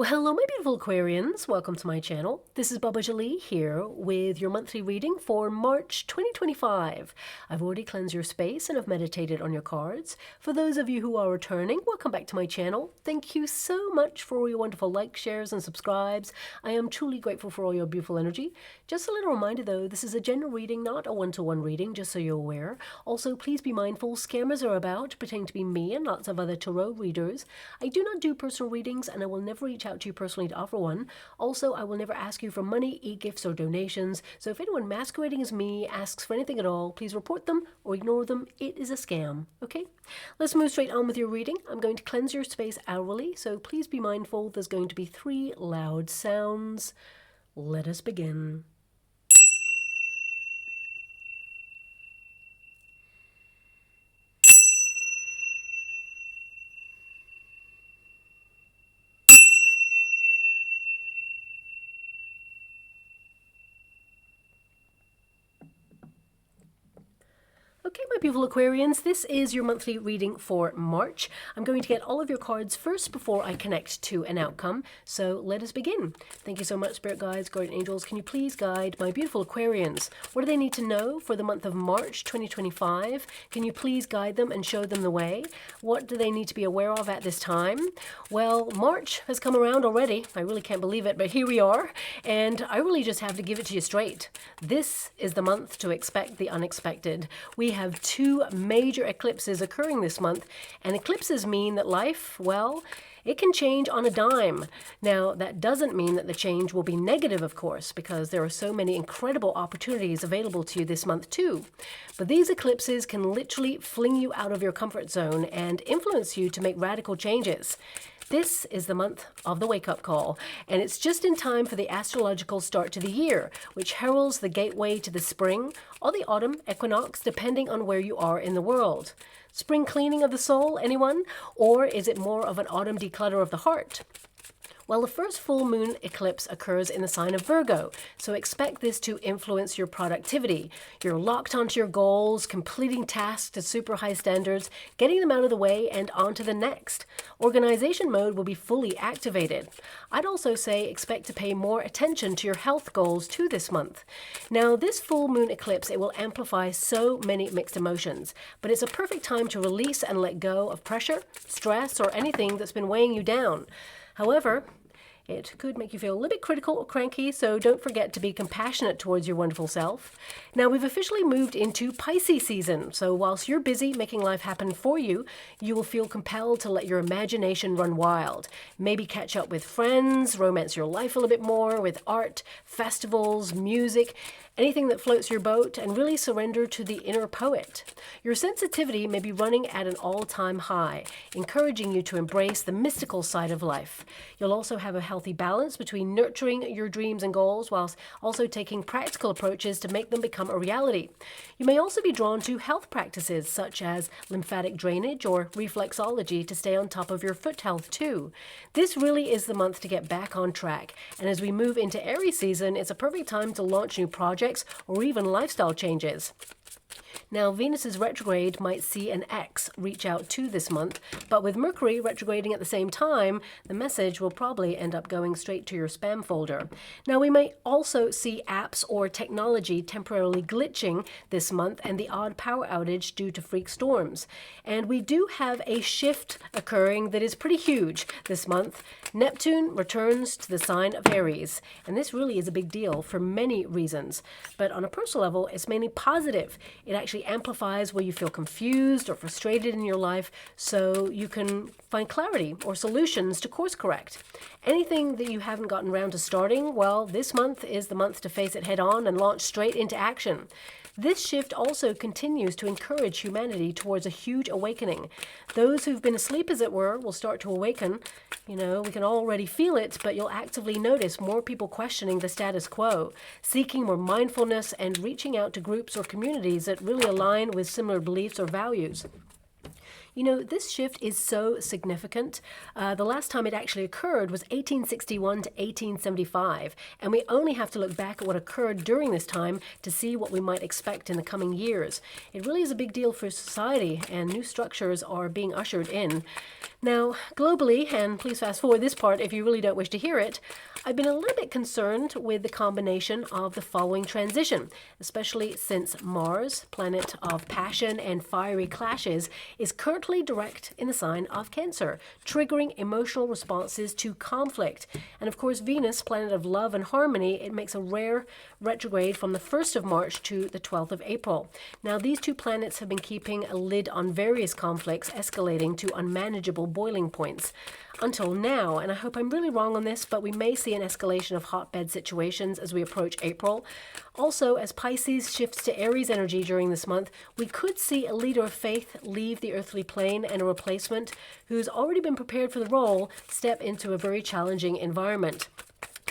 Well, hello, my beautiful Aquarians. Welcome to my channel. This is Baba Jolie here with your monthly reading for March 2025. I've already cleansed your space and have meditated on your cards. For those of you who are returning, welcome back to my channel. Thank you so much for all your wonderful likes, shares, and subscribes. I am truly grateful for all your beautiful energy. Just a little reminder though, this is a general reading, not a one-to-one reading, just so you're aware. Also, please be mindful, scammers are about, pretending to be me and lots of other tarot readers. I do not do personal readings and I will never reach out to you personally to offer one. Also, I will never ask you for money, e-gifts, or donations. So if anyone masquerading as me asks for anything at all, please report them or ignore them. It is a scam. Okay? Let's move straight on with your reading. I'm going to cleanse your space hourly, so please be mindful. There's going to be 3 loud sounds. Let us begin. Okay, my beautiful Aquarians, this is your monthly reading for March. I'm going to get all of your cards first before I connect to an outcome. So let us begin. Thank you so much, Spirit Guides, Guardian Angels. Can you please guide my beautiful Aquarians? What do they need to know for the month of March 2025? Can you please guide them and show them the way? What do they need to be aware of at this time? Well, March has come around already. I really can't believe it, but here we are. And I really just have to give it to you straight. This is the month to expect the unexpected. We have 2 major eclipses occurring this month, and eclipses mean that life, well, it can change on a dime. Now, that doesn't mean that the change will be negative, of course, because there are so many incredible opportunities available to you this month too. But these eclipses can literally fling you out of your comfort zone and influence you to make radical changes. This is the month of the wake-up call, and it's just in time for the astrological start to the year, which heralds the gateway to the spring or the autumn equinox, depending on where you are in the world. Spring cleaning of the soul, anyone? Or is it more of an autumn declutter of the heart? Well, the first full moon eclipse occurs in the sign of Virgo, so expect this to influence your productivity. You're locked onto your goals, completing tasks to super high standards, getting them out of the way and on to the next. Organization mode will be fully activated. I'd also say expect to pay more attention to your health goals too this month. Now, this full moon eclipse, it will amplify so many mixed emotions, but it's a perfect time to release and let go of pressure, stress, or anything that's been weighing you down. However, it could make you feel a little bit critical or cranky, so don't forget to be compassionate towards your wonderful self. Now, we've officially moved into Pisces season, so whilst you're busy making life happen for you, you will feel compelled to let your imagination run wild. Maybe catch up with friends, romance your life a little bit more with art, festivals, music, anything that floats your boat, and really surrender to the inner poet. Your sensitivity may be running at an all-time high, encouraging you to embrace the mystical side of life. You'll also have a healthy balance between nurturing your dreams and goals whilst also taking practical approaches to make them become a reality. You may also be drawn to health practices such as lymphatic drainage or reflexology to stay on top of your foot health too. This really is the month to get back on track, and as we move into Aries season, it's a perfect time to launch new projects or even lifestyle changes. Now, Venus's retrograde might see an X reach out to this month, but with Mercury retrograding at the same time, the message will probably end up going straight to your spam folder. Now, we may also see apps or technology temporarily glitching this month and the odd power outage due to freak storms. And we do have a shift occurring that is pretty huge this month. Neptune returns to the sign of Aries, and this really is a big deal for many reasons. But on a personal level, it's mainly positive. It actually amplifies where you feel confused or frustrated in your life, so you can find clarity or solutions to course correct. Anything that you haven't gotten around to starting, well, this month is the month to face it head on and launch straight into action. This shift also continues to encourage humanity towards a huge awakening. Those who've been asleep, as it were, will start to awaken. You know, we can already feel it, but you'll actively notice more people questioning the status quo, seeking more mindfulness and reaching out to groups or communities that really align with similar beliefs or values. You know, this shift is so significant. The last time it actually occurred was 1861 to 1875, and we only have to look back at what occurred during this time to see what we might expect in the coming years. It really is a big deal for society, and new structures are being ushered in. Now, globally, and please fast forward this part if you really don't wish to hear it, I've been a little bit concerned with the combination of the following transition, especially since Mars, planet of passion and fiery clashes, is currently direct in the sign of Cancer, triggering emotional responses to conflict. And of course, Venus, planet of love and harmony, it makes a rare retrograde from the 1st of March to the 12th of April. Now, these two planets have been keeping a lid on various conflicts, escalating to unmanageable boiling points until now, and I hope I'm really wrong on this, but we may see an escalation of hotbed situations as we approach April. Also, as Pisces shifts to Aries energy during this month, we could see a leader of faith leave the earthly plane and a replacement who's already been prepared for the role step into a very challenging environment.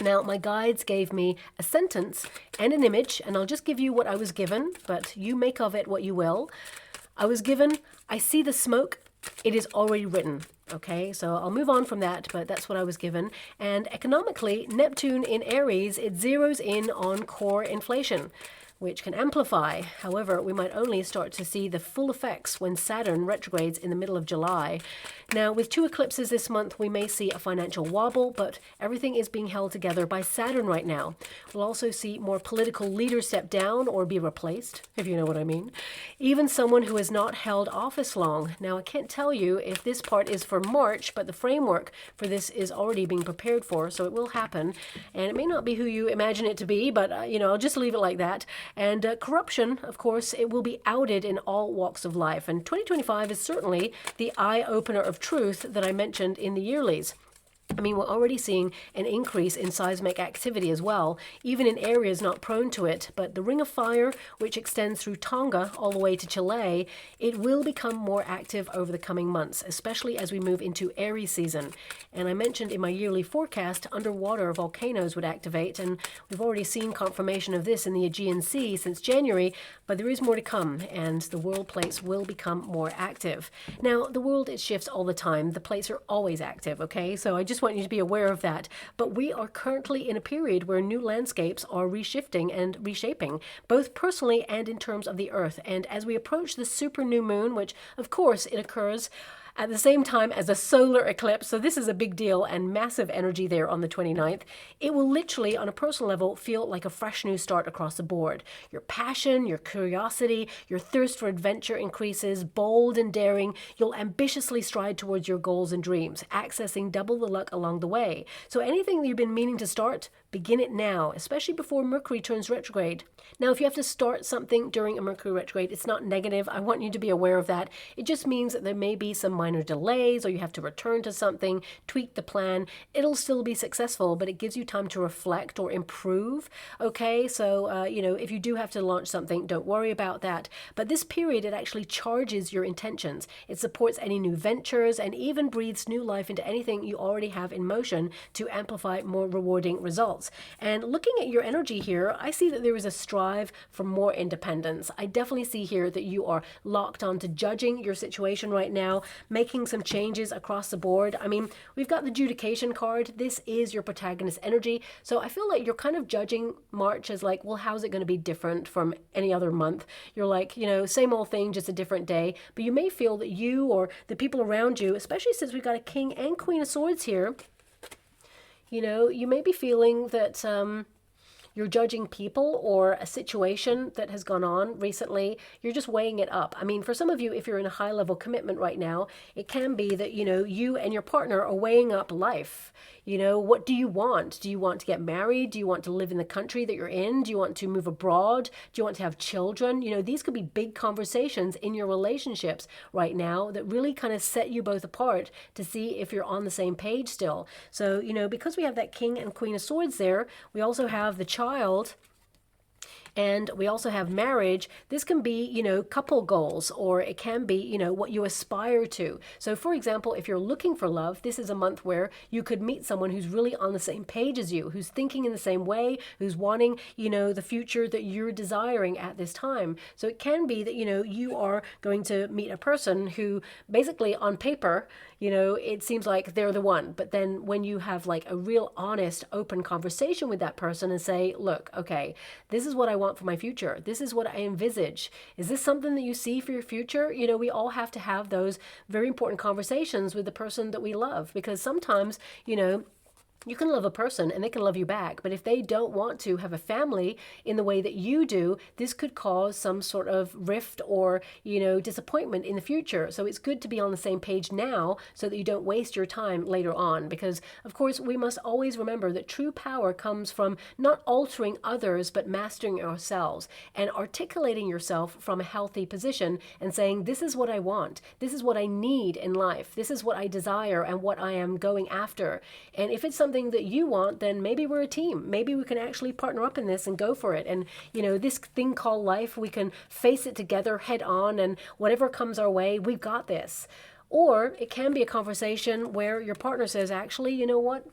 Now, my guides gave me a sentence and an image, and I'll just give you what I was given, but you make of it what you will. I was given, I see the smoke, it is already written. Okay, so I'll move on from that, but that's what I was given. And economically, Neptune in Aries, it zeroes in on core inflation, which can amplify. However, we might only start to see the full effects when Saturn retrogrades in the middle of July. Now, with 2 eclipses this month, we may see a financial wobble, but everything is being held together by Saturn right now. We'll also see more political leaders step down or be replaced, if you know what I mean. Even someone who has not held office long. Now, I can't tell you if this part is for March, but the framework for this is already being prepared for, so it will happen. And it may not be who you imagine it to be, but, I'll just leave it like that. And corruption, of course, it will be outed in all walks of life. And 2025 is certainly the eye-opener of truth that I mentioned in the yearlies. I mean, we're already seeing an increase in seismic activity as well, even in areas not prone to it. But the Ring of Fire, which extends through Tonga all the way to Chile, it will become more active over the coming months, especially as we move into Aries season. And I mentioned in my yearly forecast, underwater volcanoes would activate, and we've already seen confirmation of this in the Aegean Sea since January, but there is more to come, and the world plates will become more active. Now, the world, it shifts all the time. The plates are always active, okay? So I just want you to be aware of that. But we are currently in a period where new landscapes are reshifting and reshaping, both personally and in terms of the Earth. And as we approach the super new moon, which of course it occurs at the same time as a solar eclipse, so this is a big deal and massive energy there on the 29th, it will literally, on a personal level, feel like a fresh new start across the board. Your passion, your curiosity, your thirst for adventure increases, bold and daring. You'll ambitiously stride towards your goals and dreams, accessing double the luck along the way. So anything that you've been meaning to start, begin it now, especially before Mercury turns retrograde. Now, if you have to start something during a Mercury retrograde, it's not negative. I want you to be aware of that. It just means that there may be some minor delays, or you have to return to something, tweak the plan. It'll still be successful, but it gives you time to reflect or improve. Okay, so, if you do have to launch something, don't worry about that. But this period, it actually charges your intentions. It supports any new ventures and even breathes new life into anything you already have in motion to amplify more rewarding results. And looking at your energy here, I see that there is a strive for more independence. I definitely see here that you are locked onto judging your situation right now, making some changes across the board. I mean, we've got the adjudication card. This is your protagonist energy. So I feel like you're kind of judging March as like, well, how's it going to be different from any other month? You're like, same old thing, just a different day. But you may feel that you or the people around you, especially since we've got a King and Queen of Swords here, you may be feeling that you're judging people or a situation that has gone on recently. You're just weighing it up. I mean, for some of you, if you're in a high level commitment right now, it can be that, you and your partner are weighing up life. What do you want? Do you want to get married? Do you want to live in the country that you're in? Do you want to move abroad? Do you want to have children? These could be big conversations in your relationships right now that really kind of set you both apart to see if you're on the same page still. So, because we have that King and Queen of Swords there, we also have the child And we also have marriage. This can be, couple goals, or it can be, what you aspire to. So for example, if you're looking for love, this is a month where you could meet someone who's really on the same page as you, who's thinking in the same way, who's wanting, the future that you're desiring at this time. So it can be that, you are going to meet a person who basically on paper, it seems like they're the one. But then when you have like a real honest, open conversation with that person and say, look, okay, this is what I want for my future. This is what I envisage. Is this something that you see for your future? We all have to have those very important conversations with the person that we love, because sometimes, you can love a person and they can love you back, but if they don't want to have a family in the way that you do, this could cause some sort of rift or, disappointment in the future. So it's good to be on the same page now so that you don't waste your time later on, because of course we must always remember that true power comes from not altering others, but mastering ourselves and articulating yourself from a healthy position and saying, this is what I want. This is what I need in life. This is what I desire and what I am going after. And if it's something that you want, then maybe we're a team. Maybe we can actually partner up in this and go for it. And, this thing called life, we can face it together head on, and whatever comes our way, we've got this. Or it can be a conversation where your partner says, actually, you know what?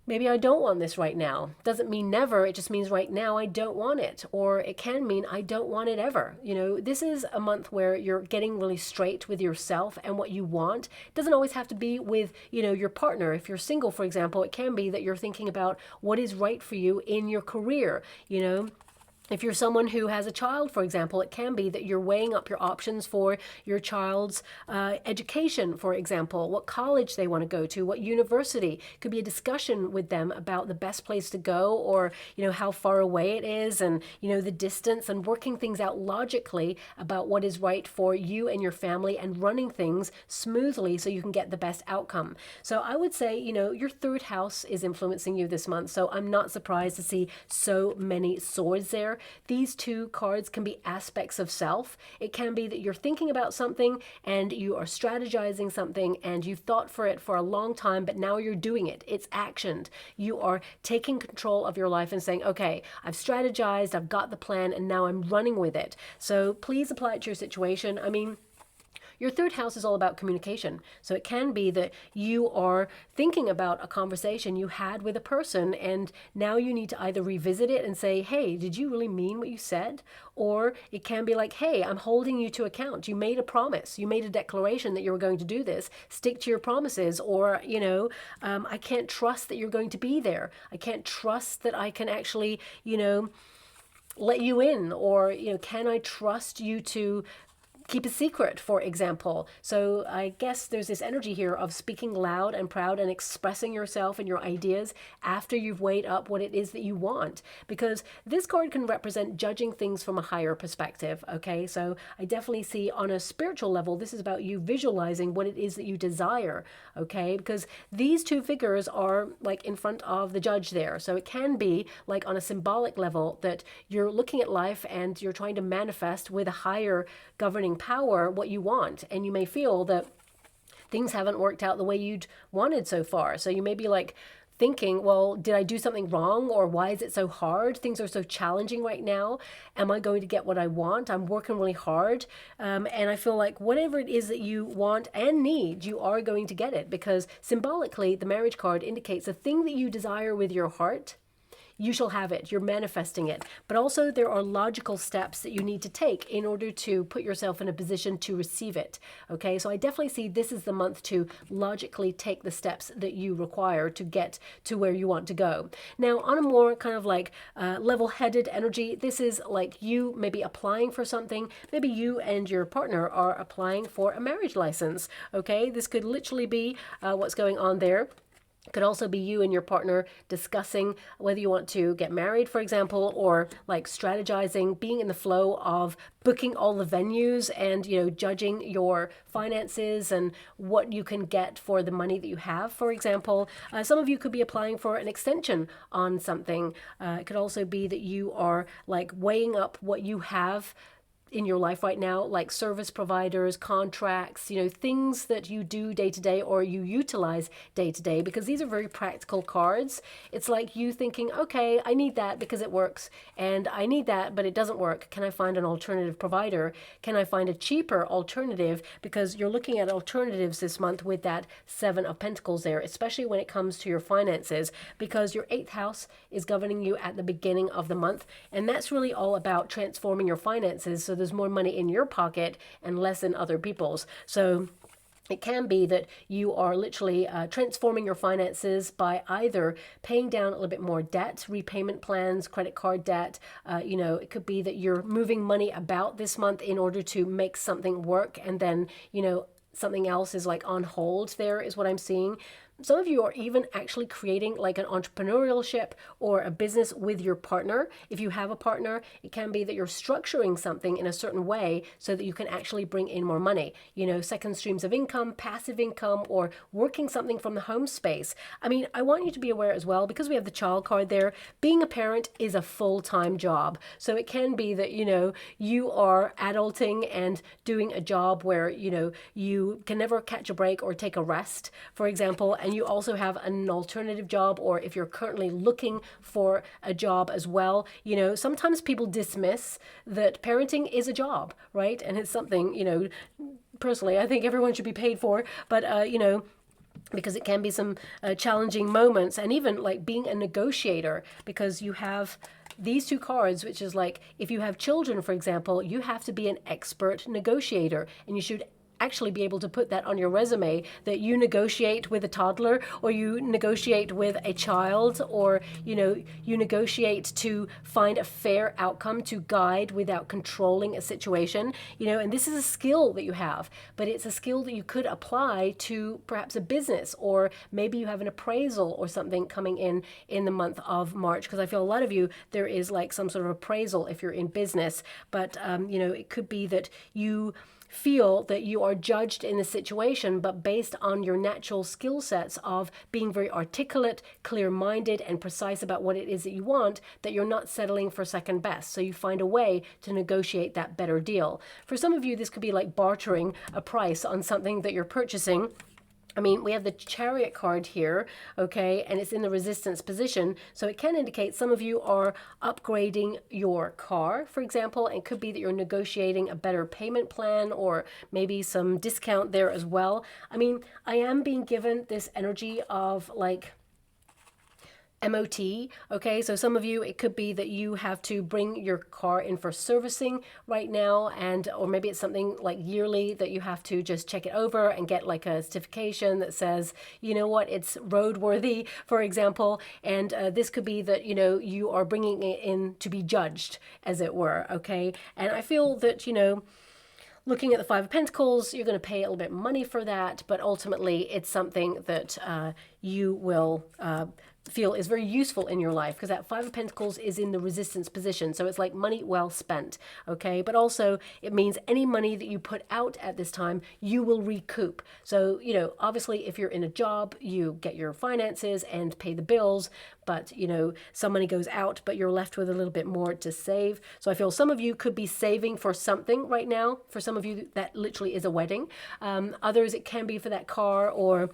Maybe I don't want this right now. Doesn't mean never. It just means right now I don't want it. Or it can mean I don't want it ever. This is a month where you're getting really straight with yourself and what you want. It doesn't always have to be with, your partner. If you're single, for example, it can be that you're thinking about what is right for you in your career, If you're someone who has a child, for example, it can be that you're weighing up your options for your child's education, for example, what college they want to go to, what university. It could be a discussion with them about the best place to go, or, how far away it is, and, the distance, and working things out logically about what is right for you and your family, and running things smoothly so you can get the best outcome. So I would say, your third house is influencing you this month. So I'm not surprised to see so many swords there. These two cards can be aspects of self. It can be that you're thinking about something and you are strategizing something and you've thought for it for a long time, but now you're doing it. It's actioned. You are taking control of your life and saying, okay, I've strategized, I've got the plan, and now I'm running with it. So please apply it to your situation. Your third house is all about communication. So it can be that you are thinking about a conversation you had with a person, and now you need to either revisit it and say, hey, did you really mean what you said? Or it can be like, hey, I'm holding you to account. You made a promise. You made a declaration that you were going to do this. Stick to your promises. Or, I can't trust that you're going to be there. I can't trust that I can actually, let you in. Or, can I trust you to keep a secret, for example. So I guess there's this energy here of speaking loud and proud and expressing yourself and your ideas after you've weighed up what it is that you want. Because this card can represent judging things from a higher perspective, okay? So I definitely see on a spiritual level, this is about you visualizing what it is that you desire, okay? Because these two figures are like in front of the judge there. So it can be like on a symbolic level that you're looking at life and you're trying to manifest with a higher governing power what you want, and you may feel that things haven't worked out the way you'd wanted so far. So you may be like thinking, well, did I do something wrong, or why is it so hard? Things are so challenging right now. Am I going to get what I want? I'm working really hard, and I feel like whatever it is that you want and need, you are going to get it, because symbolically the marriage card indicates a thing that you desire with your heart. You shall have it. You're manifesting it. But also there are logical steps that you need to take in order to put yourself in a position to receive it. Okay, so I definitely see this is the month to logically take the steps that you require to get to where you want to go. Now, on a more kind of like level-headed energy, this is like you maybe applying for something. Maybe you and your partner are applying for a marriage license. Okay, this could literally be what's going on there. It could also be you and your partner discussing whether you want to get married, for example, or like strategizing, being in the flow of booking all the venues and, judging your finances and what you can get for the money that you have, for example. Some of you could be applying for an extension on something. It could also be that you are like weighing up what you have in your life right now, like service providers, contracts, you know, things that you do day to day or you utilize day to day, because these are very practical cards. It's like you thinking, okay, I need that because it works, and I need that, but it doesn't work. Can I find an alternative provider? Can I find a cheaper alternative? Because you're looking at alternatives this month with that Seven of Pentacles there, especially when it comes to your finances, because your 8th house is governing you at the beginning of the month. And that's really all about transforming your finances so there's more money in your pocket and less in other people's. So it can be that you are literally transforming your finances by either paying down a little bit more debt, repayment plans, credit card debt. You know, it could be that you're moving money about this month in order to make something work, and then, you know, something else is like on hold there, is what I'm seeing. Some of you are even actually creating like an entrepreneurship or a business with your partner. If you have a partner, it can be that you're structuring something in a certain way so that you can actually bring in more money. You know, second streams of income, passive income, or working something from the home space. I mean, I want you to be aware as well, because we have the child card there, being a parent is a full-time job. So it can be that, you know, you are adulting and doing a job where, you know, you can never catch a break or take a rest, for example, and you also have an alternative job, or if you're currently looking for a job as well, you know, sometimes people dismiss that parenting is a job, right? And it's something, you know, personally, I think everyone should be paid for, but, you know, because it can be some challenging moments, and even like being a negotiator, because you have these two cards, which is like, if you have children, for example, you have to be an expert negotiator, and you should actually be able to put that on your resume, that you negotiate with a toddler, or you negotiate with a child, or, you know, you negotiate to find a fair outcome, to guide without controlling a situation, you know. And this is a skill that you have, but it's a skill that you could apply to perhaps a business, or maybe you have an appraisal or something coming in the month of March, because I feel a lot of you, there is like some sort of appraisal if you're in business. But you know, it could be that you feel that you are judged in the situation, but based on your natural skill sets of being very articulate, clear-minded, and precise about what it is that you want, that you're not settling for second best. So you find a way to negotiate that better deal. For some of you, this could be like bartering a price on something that you're purchasing. I mean, we have the Chariot card here, okay, and it's in the resistance position. So it can indicate some of you are upgrading your car, for example. And it could be that you're negotiating a better payment plan, or maybe some discount there as well. I mean, I am being given this energy of like MOT, okay? So some of you, it could be that you have to bring your car in for servicing right now, and or maybe it's something like yearly that you have to just check it over and get like a certification that says, you know what, it's roadworthy, for example. And this could be that, you know, you are bringing it in to be judged, as it were, okay? And I feel that, you know, looking at the Five of Pentacles, you're going to pay a little bit of money for that, but ultimately it's something that you will feel is very useful in your life, because that Five of Pentacles is in the resistance position. So it's like money well spent, okay? But also it means any money that you put out at this time, you will recoup. So, you know, obviously if you're in a job, you get your finances and pay the bills, but, you know, some money goes out, but you're left with a little bit more to save. So I feel some of you could be saving for something right now. For some of you, that literally is a wedding. Others, it can be for that car, or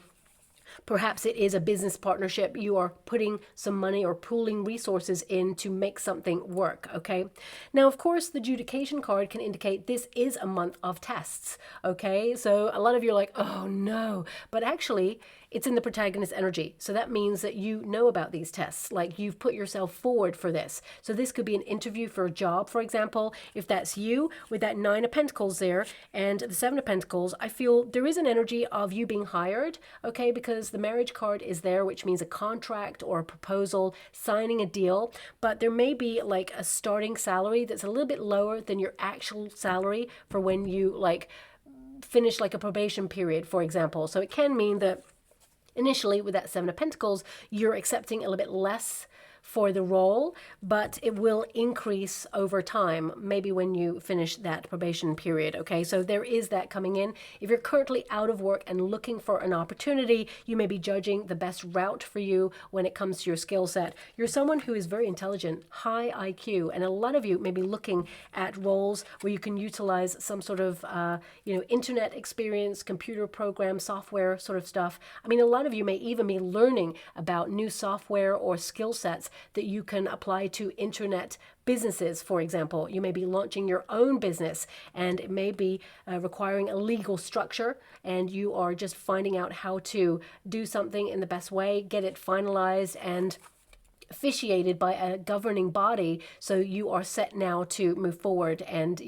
perhaps it is a business partnership. You are putting some money or pooling resources in to make something work, okay? Now, of course, the Judication card can indicate this is a month of tests, okay? So a lot of you are like, oh no, but actually it's in the protagonist energy. So that means that you know about these tests, like you've put yourself forward for this. So this could be an interview for a job, for example. If that's you, with that Nine of Pentacles there and the Seven of Pentacles, I feel there is an energy of you being hired, okay? Because the Marriage card is there, which means a contract or a proposal, signing a deal. But there may be like a starting salary that's a little bit lower than your actual salary for when you like finish like a probation period, for example. So it can mean that initially with that Seven of Pentacles, you're accepting a little bit less for the role, but it will increase over time, maybe when you finish that probation period. Okay, so there is that coming in. If you're currently out of work and looking for an opportunity, you may be judging the best route for you when it comes to your skill set. You're someone who is very intelligent, high IQ, and a lot of you may be looking at roles where you can utilize some sort of internet experience, computer program, software sort of stuff. I mean, a lot of you may even be learning about new software or skill sets that you can apply to internet businesses. For example, you may be launching your own business, and it may be requiring a legal structure, and you are just finding out how to do something in the best way, get it finalized and officiated by a governing body, so you are set now to move forward and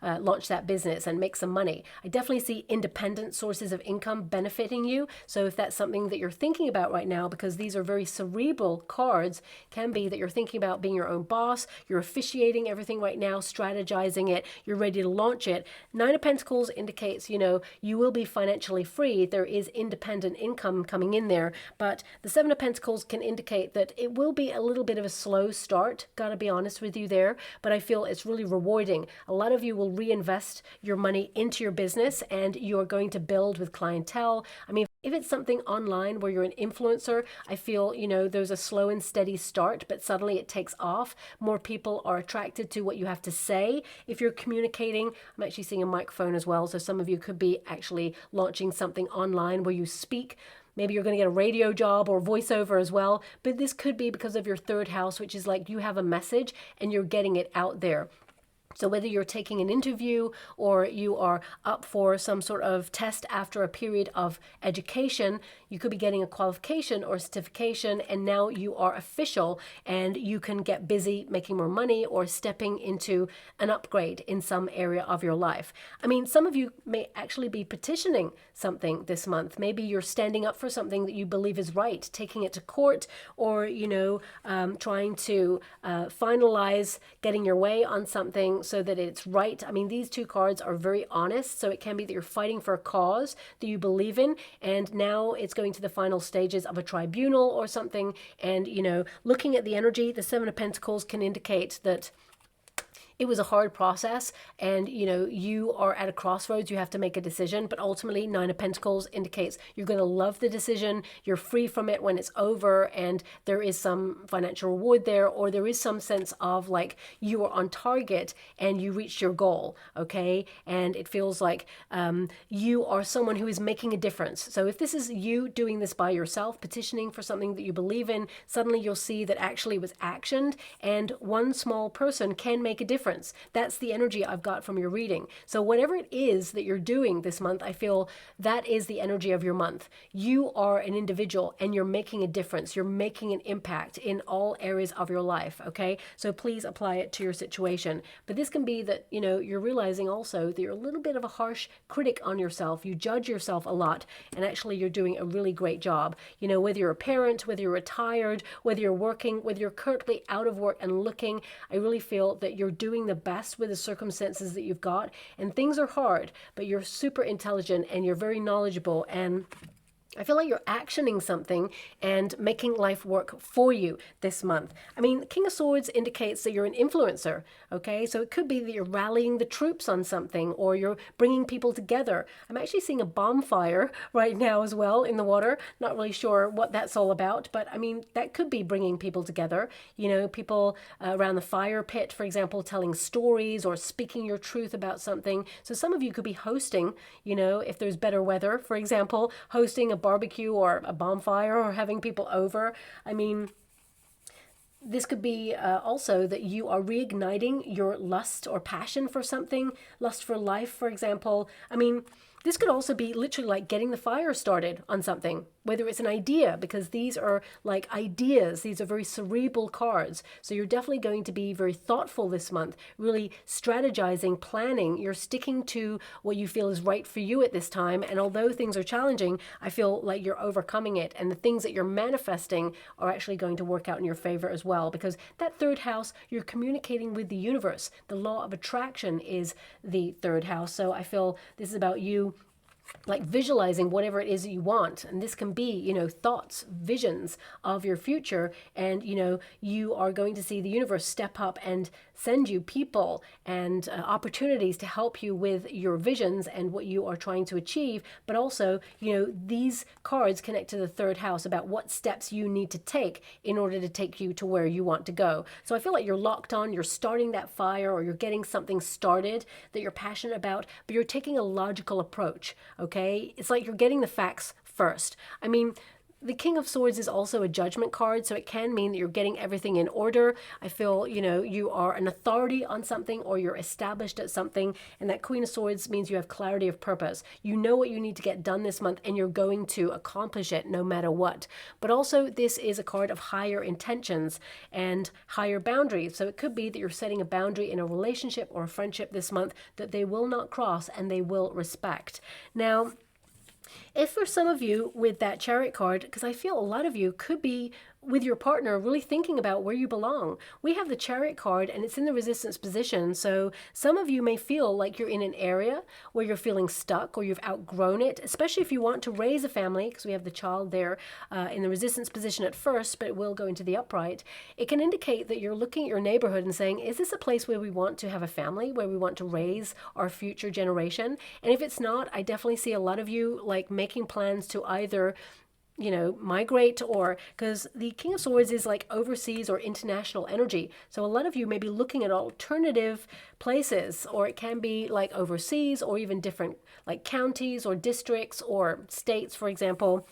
launch that business and make some money. I definitely see independent sources of income benefiting you. So if that's something that you're thinking about right now, because these are very cerebral cards, can be that you're thinking about being your own boss, you're officiating everything right now, strategizing it, you're ready to launch it. Nine of Pentacles indicates you will be financially free. There is independent income coming in there, but the Seven of Pentacles can indicate that it will be a little bit of a slow start, gotta be honest with you there, but I feel it's really rewarding. A lot of you will reinvest your money into your business, and you are going to build with clientele. I mean, if it's something online where you're an influencer, I feel, there's a slow and steady start, but suddenly it takes off. More people are attracted to what you have to say. If you're communicating, I'm actually seeing a microphone as well, so some of you could be actually launching something online where you speak. Maybe you're going to get a radio job or voiceover as well, but this could be because of your third house, which is like you have a message and you're getting it out there. So whether you're taking an interview or you are up for some sort of test after a period of education, you could be getting a qualification or certification, and now you are official and you can get busy making more money or stepping into an upgrade in some area of your life. I mean, some of you may actually be petitioning something this month. Maybe you're standing up for something that you believe is right, taking it to court, or, trying to finalize getting your way on something so that it's right. I mean, these two cards are very honest, so it can be that you're fighting for a cause that you believe in, and now it's going to the final stages of a tribunal or something, and looking at the energy, the Seven of Pentacles can indicate that it was a hard process, and you are at a crossroads. You have to make a decision, but ultimately Nine of Pentacles indicates you're going to love the decision, you're free from it when it's over, and there is some financial reward there, or there is some sense of like you are on target and you reached your goal. Okay, and it feels like you are someone who is making a difference. So if this is you doing this by yourself, petitioning for something that you believe in, suddenly you'll see that actually it was actioned, and one small person can make a difference. That's the energy I've got from your reading. So whatever it is that you're doing this month, I feel that is the energy of your month. You are an individual and you're making a difference. You're making an impact in all areas of your life. Okay, so please apply it to your situation. But this can be that you're realizing also that you're a little bit of a harsh critic on yourself. You judge yourself a lot, and actually you're doing a really great job. Whether you're a parent, whether you're retired, whether you're working, whether you're currently out of work and looking, I really feel that you're doing the best with the circumstances that you've got, and things are hard, but you're super intelligent and you're very knowledgeable, and I feel like you're actioning something and making life work for you this month. I mean, King of Swords indicates that you're an influencer, okay? So it could be that you're rallying the troops on something, or you're bringing people together. I'm actually seeing a bonfire right now as well in the water. Not really sure what that's all about, but I mean, that could be bringing people together. People around the fire pit, for example, telling stories or speaking your truth about something. So some of you could be hosting, if there's better weather, for example, hosting a barbecue or a bonfire or having people over. I mean, this could be also that you are reigniting your lust or passion for something, lust for life, for example. I mean, this could also be literally like getting the fire started on something, whether it's an idea, because these are like ideas. These are very cerebral cards. So you're definitely going to be very thoughtful this month, really strategizing, planning. You're sticking to what you feel is right for you at this time. And although things are challenging, I feel like you're overcoming it. And the things that you're manifesting are actually going to work out in your favor as well, because that third house, you're communicating with the universe. The law of attraction is the third house. So I feel this is about you like visualizing whatever it is that you want. And this can be, you know, thoughts, visions of your future. And, you know, you are going to see the universe step up and send you people and opportunities to help you with your visions and what you are trying to achieve. But also, you know, these cards connect to the third house about what steps you need to take in order to take you to where you want to go. So I feel like you're locked on, you're starting that fire, or you're getting something started that you're passionate about, but you're taking a logical approach. Okay, it's like you're getting the facts first. I mean, the King of Swords is also a judgment card, so it can mean that you're getting everything in order. I feel, you know, you are an authority on something, or you're established at something, and that Queen of Swords means you have clarity of purpose. You know what you need to get done this month, and you're going to accomplish it no matter what. But also, this is a card of higher intentions and higher boundaries. So it could be that you're setting a boundary in a relationship or a friendship this month that they will not cross and they will respect. Now, if for some of you with that Chariot card, because I feel a lot of you could be with your partner really thinking about where you belong. We have the Chariot card and it's in the resistance position. So some of you may feel like you're in an area where you're feeling stuck or you've outgrown it, especially if you want to raise a family, because we have the child there in the resistance position at first, but it will go into the upright. It can indicate that you're looking at your neighborhood and saying, is this a place where we want to have a family, where we want to raise our future generation? And if it's not, I definitely see a lot of you like making plans to either, you know, migrate, or because the King of Swords is like overseas or international energy. So a lot of you may be looking at alternative places, or it can be like overseas or even different like counties or districts or states, for example.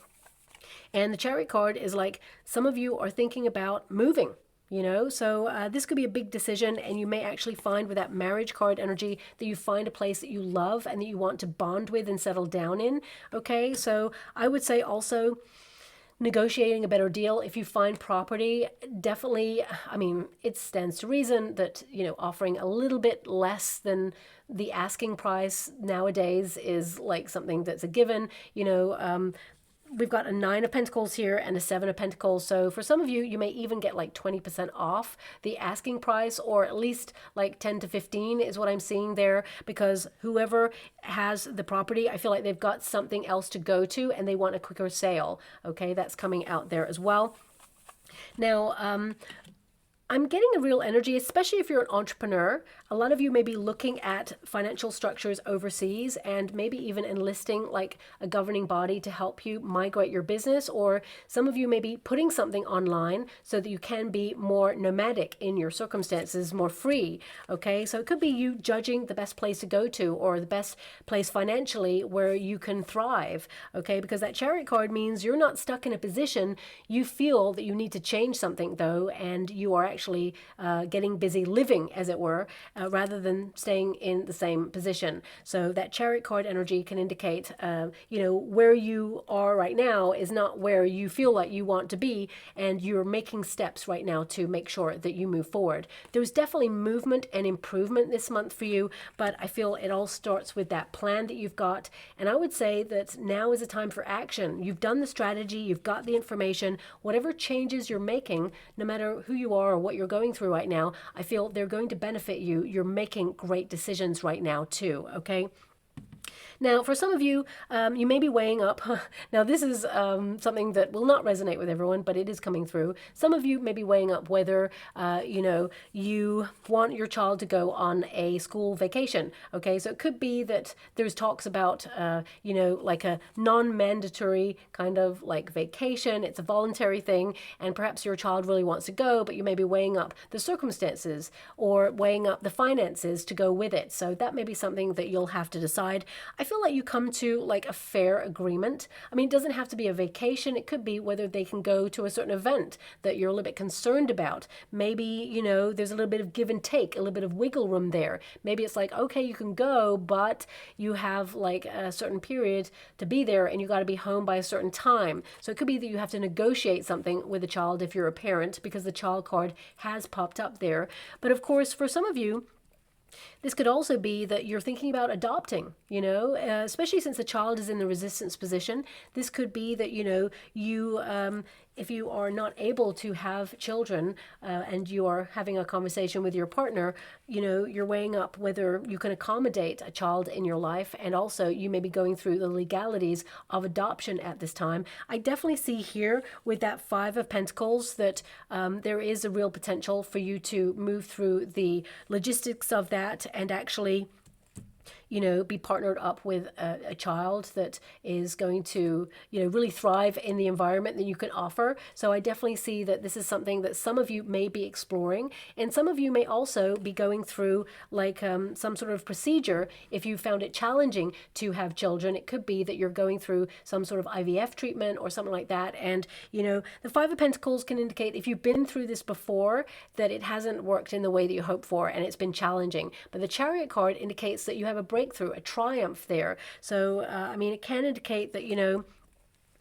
And the Chariot card is like some of you are thinking about moving. You know, so this could be a big decision, and you may actually find with that marriage card energy that you find a place that you love and that you want to bond with and settle down in. Okay, so I would say also negotiating a better deal. If you find property, definitely, I mean, it stands to reason that, you know, offering a little bit less than the asking price nowadays is like something that's a given. You know, we've got a 9 of Pentacles here and a 7 of Pentacles. So for some of you, you may even get like 20% off the asking price, or at least like 10 to 15 is what I'm seeing there, because whoever has the property, I feel like they've got something else to go to and they want a quicker sale. Okay, that's coming out there as well. Now, I'm getting a real energy, especially if you're an entrepreneur. A lot of you may be looking at financial structures overseas and maybe even enlisting like a governing body to help you migrate your business, or some of you may be putting something online so that you can be more nomadic in your circumstances, more free. Okay, so it could be you judging the best place to go to, or the best place financially where you can thrive. Okay, because that Chariot card means you're not stuck in a position. You feel that you need to change something though, and you are actually getting busy living, as it were, rather than staying in the same position. So that Chariot card energy can indicate, you know, where you are right now is not where you feel like you want to be, and you're making steps right now to make sure that you move forward. There's definitely movement and improvement this month for you, but I feel it all starts with that plan that you've got. And I would say that now is a time for action. You've done the strategy, you've got the information, whatever changes you're making, no matter who you are or what you're going through right now, I feel they're going to benefit you. You're making great decisions right now too, okay? Now, for some of you, you may be weighing up. Now, this is something that will not resonate with everyone, but it is coming through. Some of you may be weighing up whether, you know, you want your child to go on a school vacation. Okay, so it could be that there's talks about, you know, like a non-mandatory kind of like vacation. It's a voluntary thing, and perhaps your child really wants to go, but you may be weighing up the circumstances or weighing up the finances to go with it. So that may be something that you'll have to decide. I feel like you come to like a fair agreement. I mean, it doesn't have to be a vacation. It could be whether they can go to a certain event that you're a little bit concerned about. Maybe, you know, there's a little bit of give and take, a little bit of wiggle room there. Maybe it's like, okay, you can go, but you have like a certain period to be there and you got to be home by a certain time. So it could be that you have to negotiate something with a child if you're a parent, because the child card has popped up there. But of course, for some of you, this could also be that you're thinking about adopting, you know, especially since the child is in the resistance position. This could be that, you know, you if you are not able to have children and you are having a conversation with your partner, you know, you're weighing up whether you can accommodate a child in your life, and also you may be going through the legalities of adoption at this time. I definitely see here with that Five of Pentacles that there is a real potential for you to move through the logistics of that and actually, you know, be partnered up with a child that is going to, you know, really thrive in the environment that you can offer. So I definitely see that this is something that some of you may be exploring, and some of you may also be going through like some sort of procedure. If you found it challenging to have children, it could be that you're going through some sort of IVF treatment or something like that. And, you know, the Five of Pentacles can indicate if you've been through this before, that it hasn't worked in the way that you hoped for and it's been challenging. But the Chariot card indicates that you have a breakthrough, a triumph there. So, I mean, it can indicate that, you know,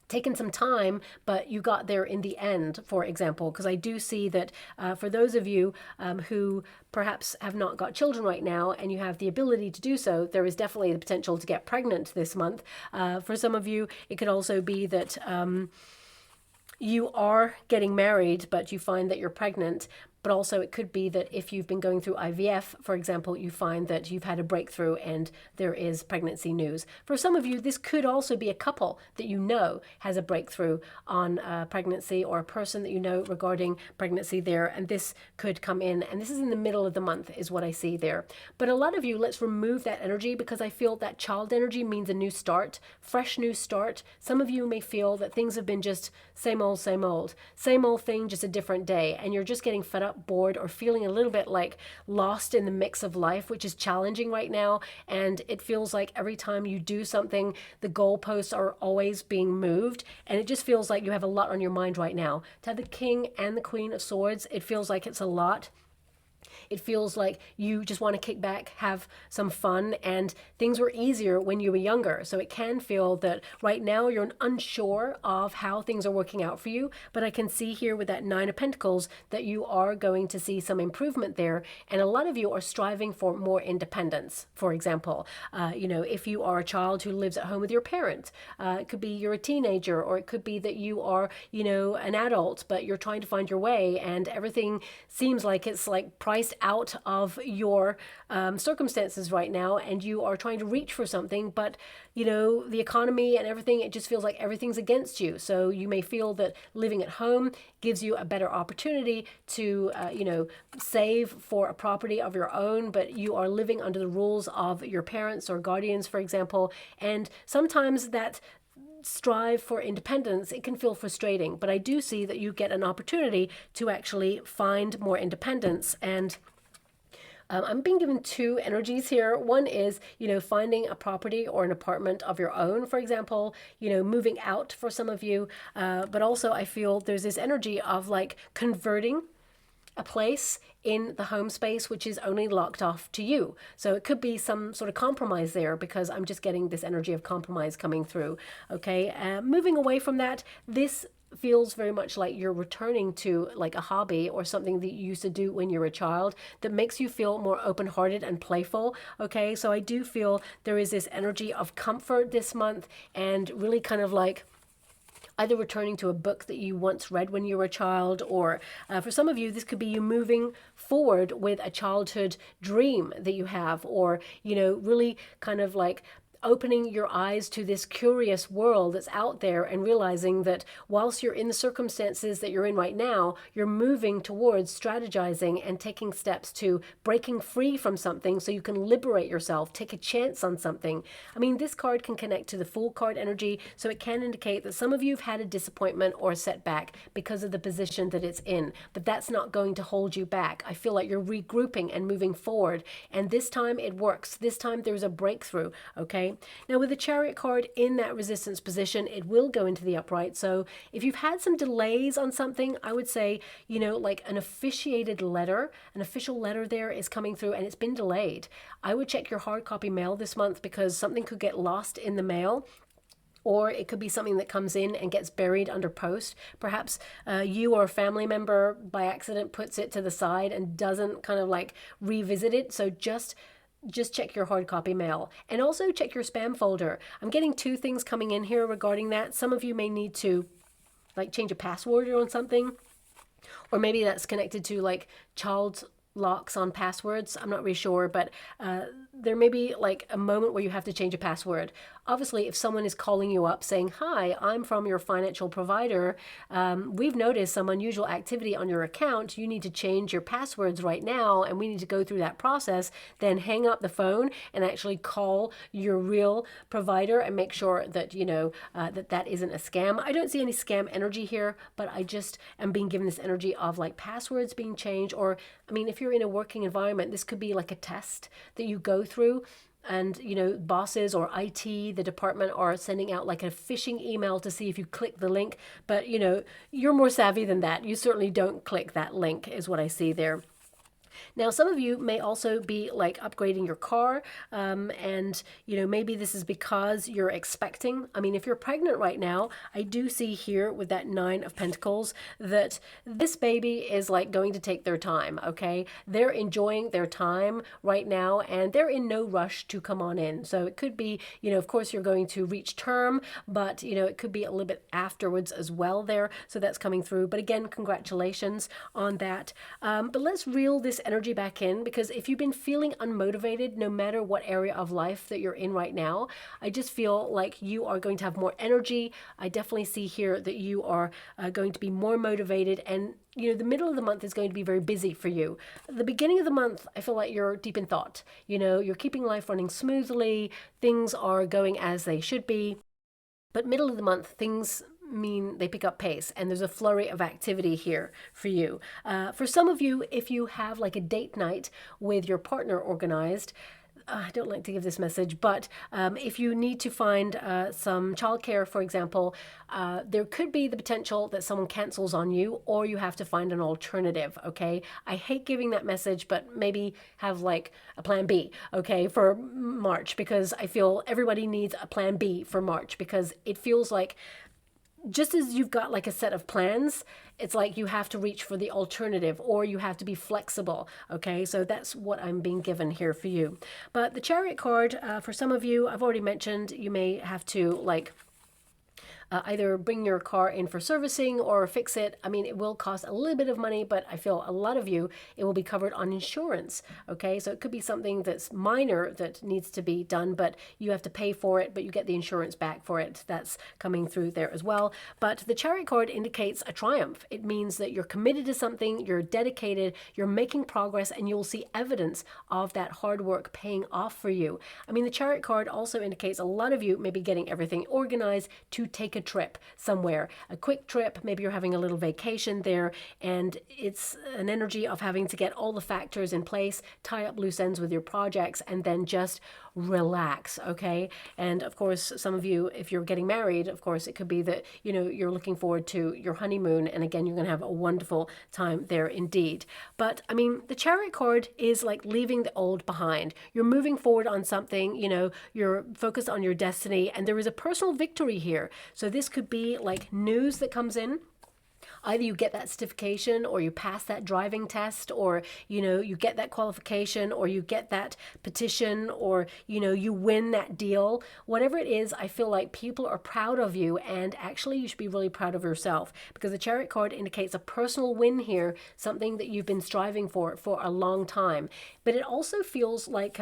taken some time, but you got there in the end, for example, because I do see that for those of you who perhaps have not got children right now and you have the ability to do so, there is definitely the potential to get pregnant this month. For some of you, it could also be that you are getting married, but you find that you're pregnant. But also it could be that if you've been going through IVF, for example, you find that you've had a breakthrough and there is pregnancy news. For some of you, this could also be a couple that you know has a breakthrough on pregnancy, or a person that you know regarding pregnancy there. And this could come in, and this is in the middle of the month is what I see there. But a lot of you, let's remove that energy, because I feel that child energy means a new start, fresh new start. Some of you may feel that things have been just same old thing, just a different day, and you're just getting fed up, bored, or feeling a little bit like lost in the mix of life, which is challenging right now. And it feels like every time you do something, the goalposts are always being moved, and it just feels like you have a lot on your mind right now. To have the King and the Queen of Swords, it feels like it's a lot. It feels like you just want to kick back, have some fun, and things were easier when you were younger. So it can feel that right now you're unsure of how things are working out for you. But I can see here with that Nine of Pentacles that you are going to see some improvement there. And a lot of you are striving for more independence. For example, you know, if you are a child who lives at home with your parent, it could be you're a teenager, or it could be that you are, you know, an adult, but you're trying to find your way, and everything seems like it's like priced out of your circumstances right now, and you are trying to reach for something, but you know, the economy and everything, it just feels like everything's against you. So you may feel that living at home gives you a better opportunity to you know, save for a property of your own, but you are living under the rules of your parents or guardians, for example. And sometimes that strive for independence, it can feel frustrating, but I do see that you get an opportunity to actually find more independence. And I'm being given two energies here. One is, you know, finding a property or an apartment of your own, for example, you know, moving out for some of you. But also I feel there's this energy of like converting a place in the home space which is only locked off to you. So it could be some sort of compromise there, because I'm just getting this energy of compromise coming through. Okay, moving away from that, this feels very much like you're returning to like a hobby or something that you used to do when you were a child that makes you feel more open-hearted and playful. Okay, so I do feel there is this energy of comfort this month, and really kind of like either returning to a book that you once read when you were a child, or for some of you, this could be you moving forward with a childhood dream that you have, or, you know, really kind of like opening your eyes to this curious world that's out there, and realizing that whilst you're in the circumstances that you're in right now, you're moving towards strategizing and taking steps to breaking free from something so you can liberate yourself, take a chance on something. I mean, this card can connect to the Fool card energy, so it can indicate that some of you have had a disappointment or a setback because of the position that it's in, but that's not going to hold you back. I feel like you're regrouping and moving forward, and this time it works. This time there's a breakthrough, okay? Now with the Chariot card in that resistance position, it will go into the upright. So if you've had some delays on something, I would say, you know, like an officiated letter, an official letter there is coming through and it's been delayed. I would check your hard copy mail this month, because something could get lost in the mail. Or it could be something that comes in and gets buried under post. Perhaps you or a family member by accident puts it to the side and doesn't kind of like revisit it. So just check your hard copy mail, and also check your spam folder. I'm getting two things coming in here regarding that. Some of you may need to like change a password on something. Or maybe that's connected to like child locks on passwords. I'm not really sure, but there may be like a moment where you have to change a password. Obviously, if someone is calling you up saying, "Hi, I'm from your financial provider. We've noticed some unusual activity on your account. You need to change your passwords right now, and we need to go through that process," then hang up the phone and actually call your real provider and make sure that, you know, that isn't a scam. I don't see any scam energy here, but I just am being given this energy of like passwords being changed. Or, I mean, if you're in a working environment, this could be like a test that you go through. And, you know, bosses or IT, the department, are sending out like a phishing email to see if you click the link. But, you know, you're more savvy than that. You certainly don't click that link, is what I see there. Now, some of you may also be like upgrading your car, and, you know, maybe this is because you're expecting. I mean, if you're pregnant right now, I do see here with that Nine of Pentacles that this baby is like going to take their time, okay? They're enjoying their time right now, and they're in no rush to come on in. So it could be, you know, of course, you're going to reach term, but, you know, it could be a little bit afterwards as well there. So that's coming through. But again, congratulations on that. But let's reel this energy back in, because if you've been feeling unmotivated, no matter what area of life that you're in right now, I just feel like you are going to have more energy. I definitely see here that you are going to be more motivated, and, you know, the middle of the month is going to be very busy for you. The beginning of the month, I feel like you're deep in thought. You know, you're keeping life running smoothly. Things are going as they should be. But middle of the month, things mean they pick up pace, and there's a flurry of activity here for you. For some of you, if you have like a date night with your partner organized, I don't like to give this message, but if you need to find some childcare, for example, there could be the potential that someone cancels on you, or you have to find an alternative, okay? I hate giving that message, but maybe have like a plan B, okay, for March, because I feel everybody needs a plan B for March, because it feels like just as you've got like a set of plans, it's like you have to reach for the alternative, or you have to be flexible. Okay, so that's what I'm being given here for you. But the Chariot card, for some of you, I've already mentioned, you may have to like either bring your car in for servicing or fix it. I mean, it will cost a little bit of money, but I feel a lot of you, it will be covered on insurance. Okay, so it could be something that's minor that needs to be done, but you have to pay for it, but you get the insurance back for it. That's coming through there as well. But the Chariot card indicates a triumph. It means that you're committed to something, you're dedicated, you're making progress, and you'll see evidence of that hard work paying off for you. I mean, the Chariot card also indicates a lot of you may be getting everything organized to take a trip somewhere, a quick trip. Maybe you're having a little vacation there, and it's an energy of having to get all the factors in place, tie up loose ends with your projects, and then just relax. Okay, and of course, some of you, if you're getting married, of course, it could be that, you know, you're looking forward to your honeymoon, and again, you're going to have a wonderful time there indeed. But I mean, the Chariot card is like leaving the old behind. You're moving forward on something, you know, you're focused on your destiny, and there is a personal victory here. So this could be like news that comes in. Either you get that certification, or you pass that driving test, or, you know, you get that qualification, or you get that petition, or, you know, you win that deal. Whatever it is, I feel like people are proud of you, and actually you should be really proud of yourself, because the Chariot card indicates a personal win here, something that you've been striving for a long time. But it also feels like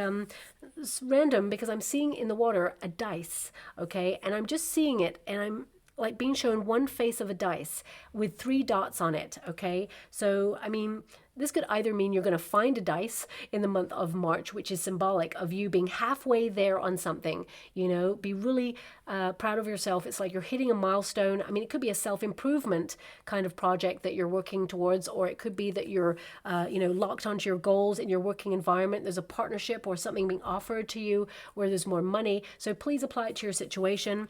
it's random, because I'm seeing in the water a dice, okay, and I'm just seeing it, and I'm like being shown one face of a dice with 3 dots on it, okay? So, I mean, this could either mean you're going to find a dice in the month of March, which is symbolic of you being halfway there on something, you know, be really proud of yourself. It's like you're hitting a milestone. I mean, it could be a self-improvement kind of project that you're working towards, or it could be that you're, you know, locked onto your goals in your working environment. There's a partnership or something being offered to you where there's more money. So please apply it to your situation.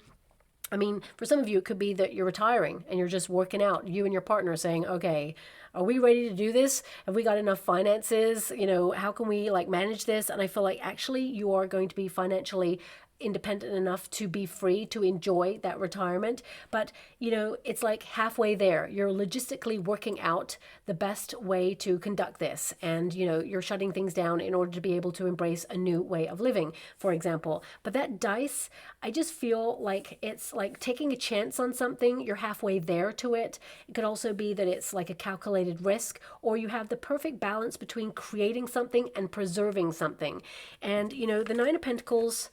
I mean, for some of you, it could be that you're retiring and you're just working out, you and your partner saying, okay, Are we ready to do this? Have we got enough finances? You know, how can we like manage this? And I feel like actually you are going to be financially independent enough to be free to enjoy that retirement. But, you know, it's like halfway there. You're logistically working out the best way to conduct this. And, you know, you're shutting things down in order to be able to embrace a new way of living, for example. But that dice, I just feel like it's like taking a chance on something. You're halfway there to it. It could also be that it's like a calculated risk, or you have the perfect balance between creating something and preserving something. And, you know, the Nine of Pentacles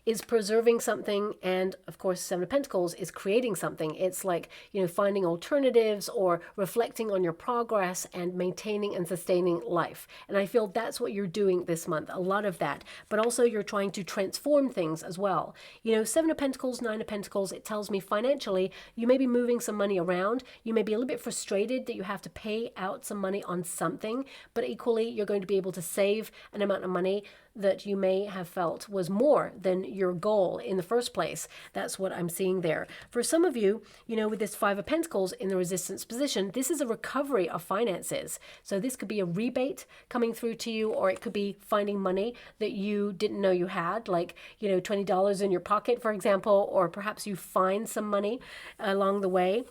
is preserving something, and of course Seven of Pentacles is creating something. It's like, you know, finding alternatives or reflecting on your progress and maintaining and sustaining life. And I feel that's what you're doing this month, a lot of that. But also you're trying to transform things as well. You know, Seven of Pentacles, Nine of Pentacles, it tells me financially you may be moving some money around. You may be a little bit frustrated that you have to pay out some money on something, but equally you're going to be able to save an amount of money that you may have felt was more than your goal in the first place. That's what I'm seeing there. For some of you, you know, with this Five of Pentacles in the resistance position, this is a recovery of finances. So this could be a rebate coming through to you, or it could be finding money that you didn't know you had, like, you know, $20 in your pocket, for example, or perhaps you find some money along the way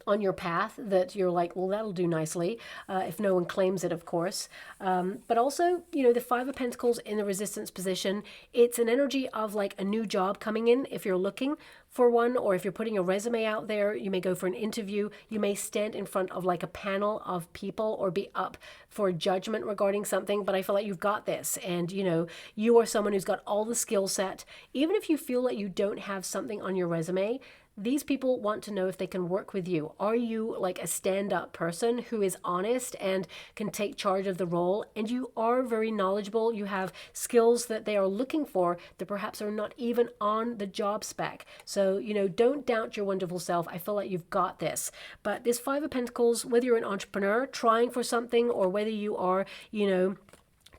on your path that you're like, well, that'll do nicely, if no one claims it, of course. But also, you know, the Five of Pentacles in the resistance position, it's an energy of like a new job coming in if you're looking for one, or if you're putting a resume out there. You may go for an interview. You may stand in front of like a panel of people or be up for judgment regarding something, but I feel like you've got this, and you know, you are someone who's got all the skill set. Even if you feel like you don't have something on your resume, these people want to know if they can work with you. Are you like a stand-up person who is honest and can take charge of the role? And you are very knowledgeable. You have skills that they are looking for that perhaps are not even on the job spec. So, you know, don't doubt your wonderful self. I feel like you've got this. But this Five of Pentacles, whether you're an entrepreneur trying for something, or whether you are, you know,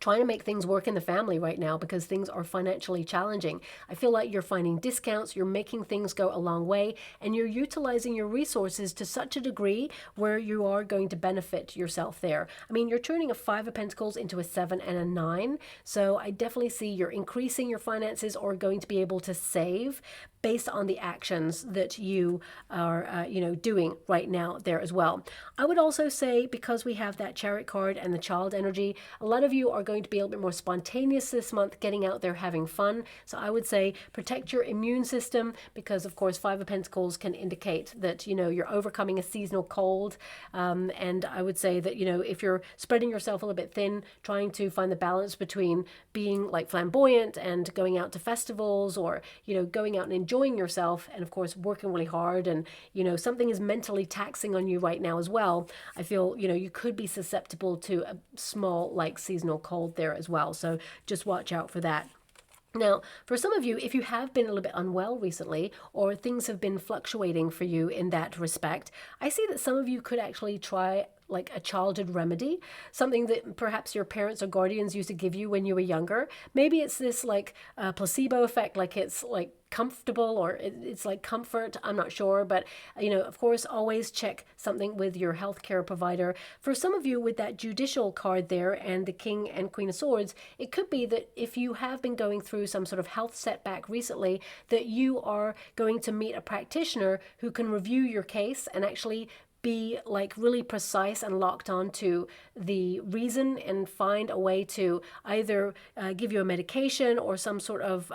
trying to make things work in the family right now because things are financially challenging, I feel like you're finding discounts, you're making things go a long way, and you're utilizing your resources to such a degree where you are going to benefit yourself there. I mean, you're turning a Five of Pentacles into a 7 and a 9, so I definitely see you're increasing your finances or going to be able to save based on the actions that you are, you know, doing right now there as well. I would also say, because we have that Chariot card and the child energy, a lot of you are going to be a little bit more spontaneous this month, getting out there, having fun. So I would say protect your immune system, because of course Five of Pentacles can indicate that, you know, you're overcoming a seasonal cold. And I would say that, you know, if you're spreading yourself a little bit thin, trying to find the balance between being like flamboyant and going out to festivals, or, you know, going out and enjoying yourself, and of course working really hard, and, you know, something is mentally taxing on you right now as well, I feel, you know, you could be susceptible to a small like seasonal cold there as well. So just watch out for that. Now, for some of you, if you have been a little bit unwell recently, or things have been fluctuating for you in that respect, I see that some of you could actually try like a childhood remedy, something that perhaps your parents or guardians used to give you when you were younger. Maybe it's this like placebo effect, like it's like comfortable, or it's like comfort, I'm not sure. But, you know, of course, always check something with your healthcare provider. For some of you, with that judicial card there and the King and Queen of Swords, it could be that if you have been going through some sort of health setback recently, that you are going to meet a practitioner who can review your case and actually be like really precise and locked on to the reason, and find a way to either give you a medication or some sort of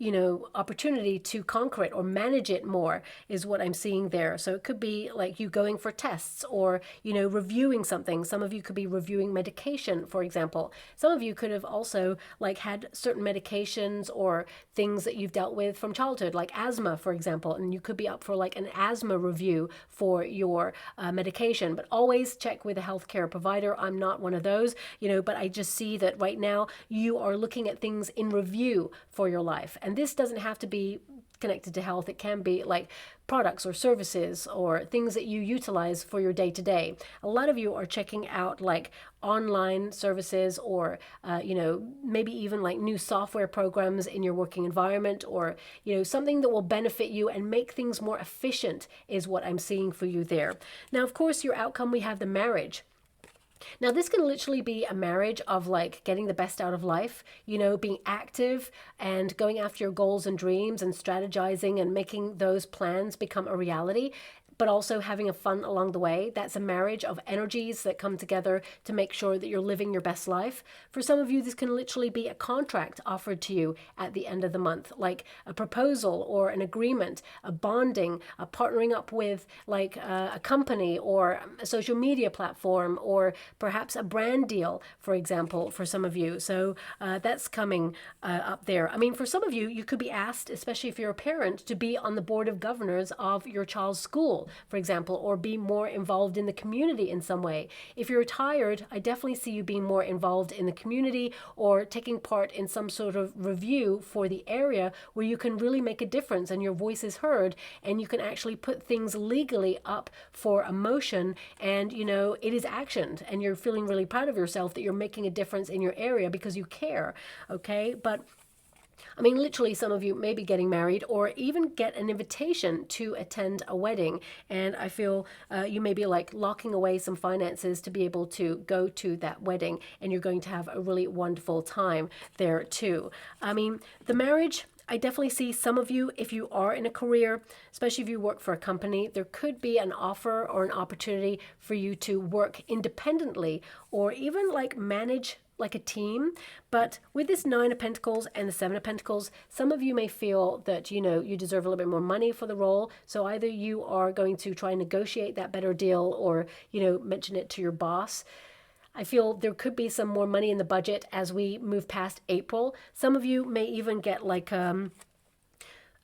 you know, opportunity to conquer it or manage it more, is what I'm seeing there. So it could be like you going for tests, or, you know, reviewing something. Some of you could be reviewing medication, for example. Some of you could have also like had certain medications or things that you've dealt with from childhood, like asthma, for example, and you could be up for like an asthma review for your medication. But always check with a healthcare provider. I'm not one of those, you know, but I just see that right now you are looking at things in review for your life. And this doesn't have to be connected to health. It can be like products or services or things that you utilize for your day to day. A lot of you are checking out like online services or, maybe even like new software programs in your working environment, or, something that will benefit you and make things more efficient is what I'm seeing for you there. Now, of course, your outcome, we have the marriage. Now, this can literally be a marriage of like getting the best out of life, being active and going after your goals and dreams and strategizing and making those plans become a reality, but also having a fun along the way. That's a marriage of energies that come together to make sure that you're living your best life. For some of you, this can literally be a contract offered to you at the end of the month, like a proposal or an agreement, a bonding, a partnering up with like a company or a social media platform, or perhaps a brand deal, for example, for some of you. So that's coming up there. I mean, for some of you, you could be asked, especially if you're a parent, to be on the board of governors of your child's school, for example, or be more involved in the community in some way. If you're retired, I definitely see you being more involved in the community or taking part in some sort of review for the area where you can really make a difference and your voice is heard, and you can actually put things legally up for a motion, and it is actioned, and you're feeling really proud of yourself that you're making a difference in your area because you care. Okay, but I mean, literally, some of you may be getting married or even get an invitation to attend a wedding. And I feel you may be like locking away some finances to be able to go to that wedding. And you're going to have a really wonderful time there too. I mean, the marriage, I definitely see some of you, if you are in a career, especially if you work for a company, there could be an offer or an opportunity for you to work independently or even like manage like a team. But with this Nine of Pentacles and the Seven of Pentacles, some of you may feel that, you deserve a little bit more money for the role. So either you are going to try and negotiate that better deal or, mention it to your boss. I feel there could be some more money in the budget as we move past April. Some of you may even get like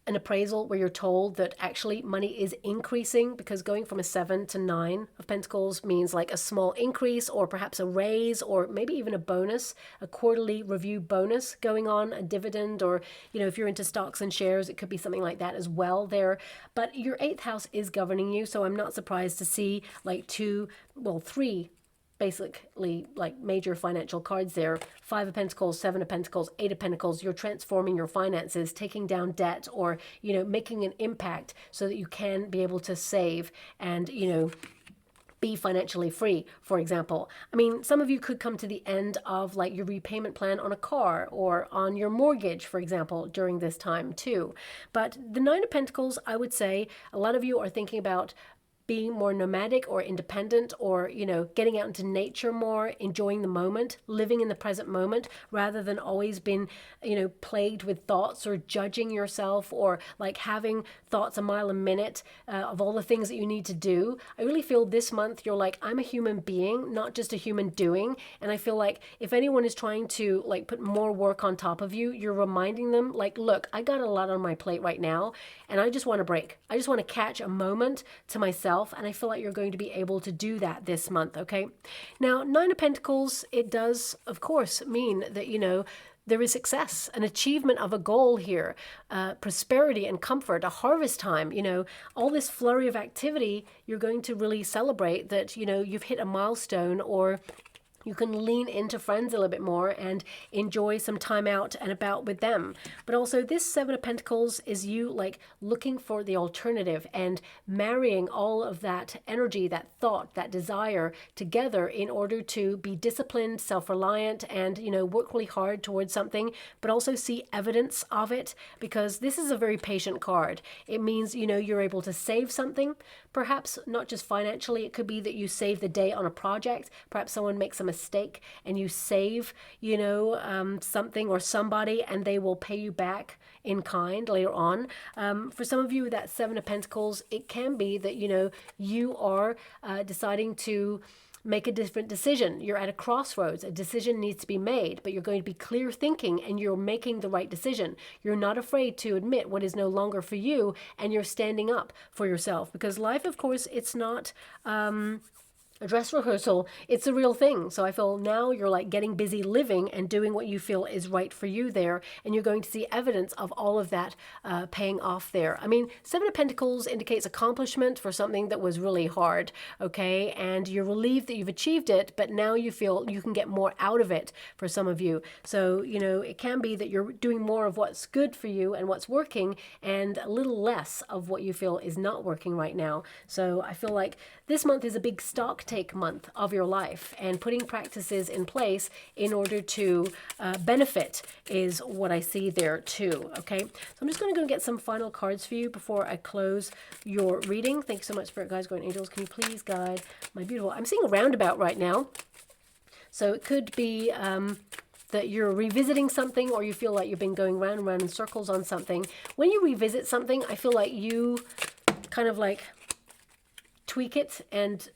an appraisal where you're told that actually money is increasing, because going from a 7 to 9 of Pentacles means like a small increase or perhaps a raise or maybe even a bonus, a quarterly review bonus going on, a dividend, or, if you're into stocks and shares, it could be something like that as well there. But your 8th house is governing you, so I'm not surprised to see like three basically like major financial cards there. 5 of Pentacles, 7 of Pentacles, 8 of Pentacles. You're transforming your finances, taking down debt, or, making an impact so that you can be able to save and, be financially free, for example. I mean, some of you could come to the end of like your repayment plan on a car or on your mortgage, for example, during this time too. But the 9 of Pentacles, I would say a lot of you are thinking about being more nomadic or independent, or, getting out into nature more, enjoying the moment, living in the present moment, rather than always being, plagued with thoughts or judging yourself or like having thoughts a mile a minute of all the things that you need to do. I really feel this month you're like, I'm a human being, not just a human doing. And I feel like if anyone is trying to like put more work on top of you, you're reminding them like, look, I got a lot on my plate right now, and I just want to break. I just want to catch a moment to myself. And I feel like you're going to be able to do that this month, okay? Now, 9 of Pentacles, it does, of course, mean that, there is success, an achievement of a goal here, prosperity and comfort, a harvest time, all this flurry of activity. You're going to really celebrate that, you've hit a milestone, or you can lean into friends a little bit more and enjoy some time out and about with them. But also this 7 of Pentacles is you like looking for the alternative and marrying all of that energy, that thought, that desire together in order to be disciplined, self-reliant, and, work really hard towards something, but also see evidence of it, because this is a very patient card. It means, you're able to save something, perhaps not just financially. It could be that you save the day on a project. Perhaps someone makes a mistake and you save, something or somebody, and they will pay you back in kind later on. For some of you, that 7 of Pentacles, it can be that, you are deciding to make a different decision. You're at a crossroads. A decision needs to be made, but you're going to be clear thinking and you're making the right decision. You're not afraid to admit what is no longer for you, and you're standing up for yourself, because life, of course, it's not a dress rehearsal, it's a real thing. So I feel now you're like getting busy living and doing what you feel is right for you there. And you're going to see evidence of all of that paying off there. I mean, Seven of Pentacles indicates accomplishment for something that was really hard, okay? And you're relieved that you've achieved it, but now you feel you can get more out of it for some of you. So, you know, it can be that you're doing more of what's good for you and what's working and a little less of what you feel is not working right now. So I feel like this month is a big stock take month of your life, and putting practices in place in order to benefit is what I see there too. Okay, so I'm just going to go and get some final cards for you before I close your reading. Thank you so much, Spirit Guides, Guardian Angels. Can you please guide my beautiful? I'm seeing a roundabout right now, so it could be that you're revisiting something, or you feel like you've been going round and round in circles on something. When you revisit something, I feel like you kind of like tweak it and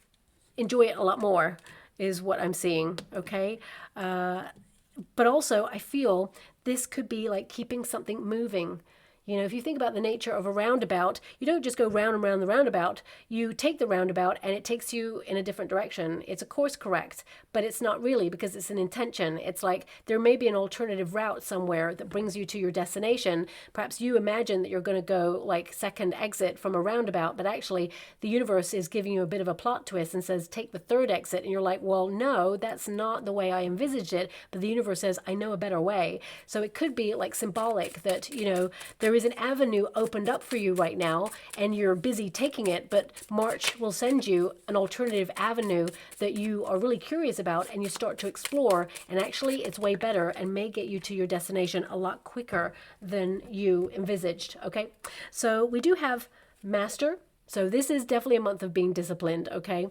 enjoy it a lot more is what I'm seeing, okay? But also I feel this could be like keeping something moving. You know, if you think about the nature of a roundabout, you don't just go round and round the roundabout. You take the roundabout and it takes you in a different direction. It's a course correct, but it's not really, because it's an intention. It's like there may be an alternative route somewhere that brings you to your destination. Perhaps you imagine that you're going to go like second exit from a roundabout, but actually the universe is giving you a bit of a plot twist and says, take the third exit. And you're like, well, no, that's not the way I envisaged it. But the universe says, I know a better way. So it could be like symbolic that, you know, there is an avenue opened up for you right now and you're busy taking it, but March will send you an alternative avenue that you are really curious about, and you start to explore, and actually it's way better and may get you to your destination a lot quicker than you envisaged. Okay, so we do have Master, so this is definitely a month of being disciplined. Okay,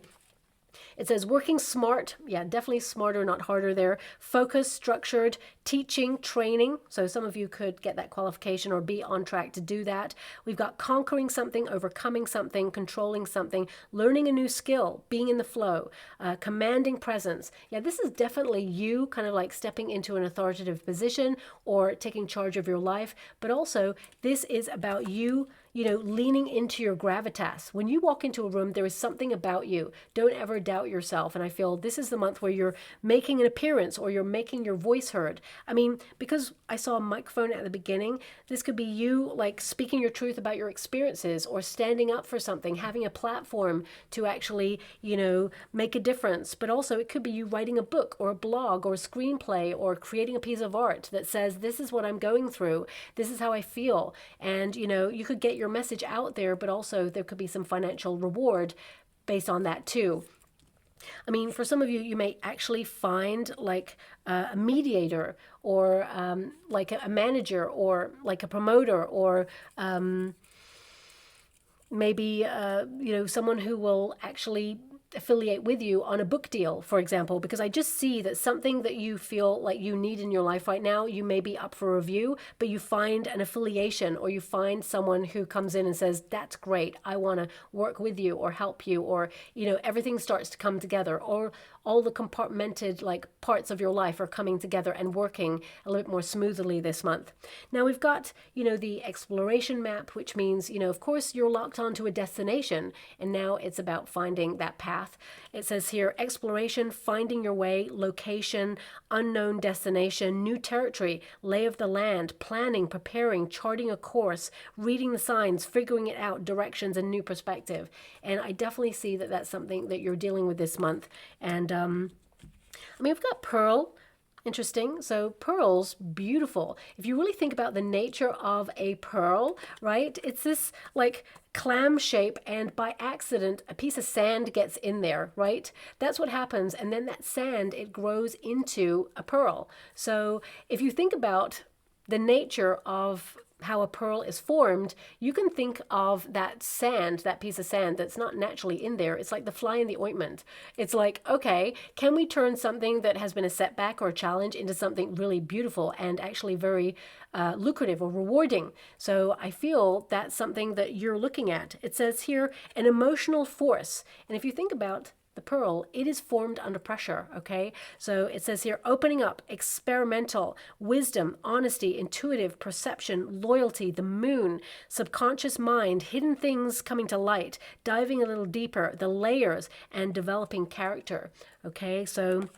it says working smart. Yeah, definitely smarter, not harder there. Focused, structured, teaching, training. So some of you could get that qualification or be on track to do that. We've got conquering something, overcoming something, controlling something, learning a new skill, being in the flow, commanding presence. Yeah, this is definitely you kind of like stepping into an authoritative position or taking charge of your life. But also this is about you, you know, leaning into your gravitas. When you walk into a room, there is something about you. Don't ever doubt yourself. And I feel this is the month where you're making an appearance or you're making your voice heard. I mean, because I saw a microphone at the beginning, this could be you like speaking your truth about your experiences or standing up for something, having a platform to actually, you know, make a difference. But also it could be you writing a book or a blog or a screenplay or creating a piece of art that says, this is what I'm going through. This is how I feel. And, you know, you could get your message out there, but also there could be some financial reward based on that too. I mean, for some of you, you may actually find like a mediator or like a manager or like a promoter or maybe, you know, someone who will actually affiliate with you on a book deal, for example, because I just see that something that you feel like you need in your life right now, you may be up for review, but you find an affiliation or you find someone who comes in and says, that's great, I want to work with you or help you, or, you know, everything starts to come together, or all the compartmented like parts of your life are coming together and working a little bit more smoothly this month. Now we've got, you know, the exploration map, which means, you know, of course you're locked onto a destination and now it's about finding that path. It says here, exploration, finding your way, location, unknown destination, new territory, lay of the land, planning, preparing, charting a course, reading the signs, figuring it out, directions, and new perspective. And I definitely see that that's something that you're dealing with this month. And I mean, we've got Pearl. Interesting. So pearls, beautiful. If you really think about the nature of a pearl, right? It's this like clam shape, and by accident, a piece of sand gets in there, right? That's what happens. And then that sand, it grows into a pearl. So if you think about the nature of how a pearl is formed, you can think of that sand, that piece of sand that's not naturally in there. It's like the fly in the ointment. It's like, okay, can we turn something that has been a setback or a challenge into something really beautiful and actually very lucrative or rewarding? So I feel that's something that you're looking at. It says here, an emotional force. And if you think about the pearl, it is formed under pressure, okay? So it says here, opening up, experimental, wisdom, honesty, intuitive, perception, loyalty, the moon, subconscious mind, hidden things coming to light, diving a little deeper, the layers, and developing character, okay? So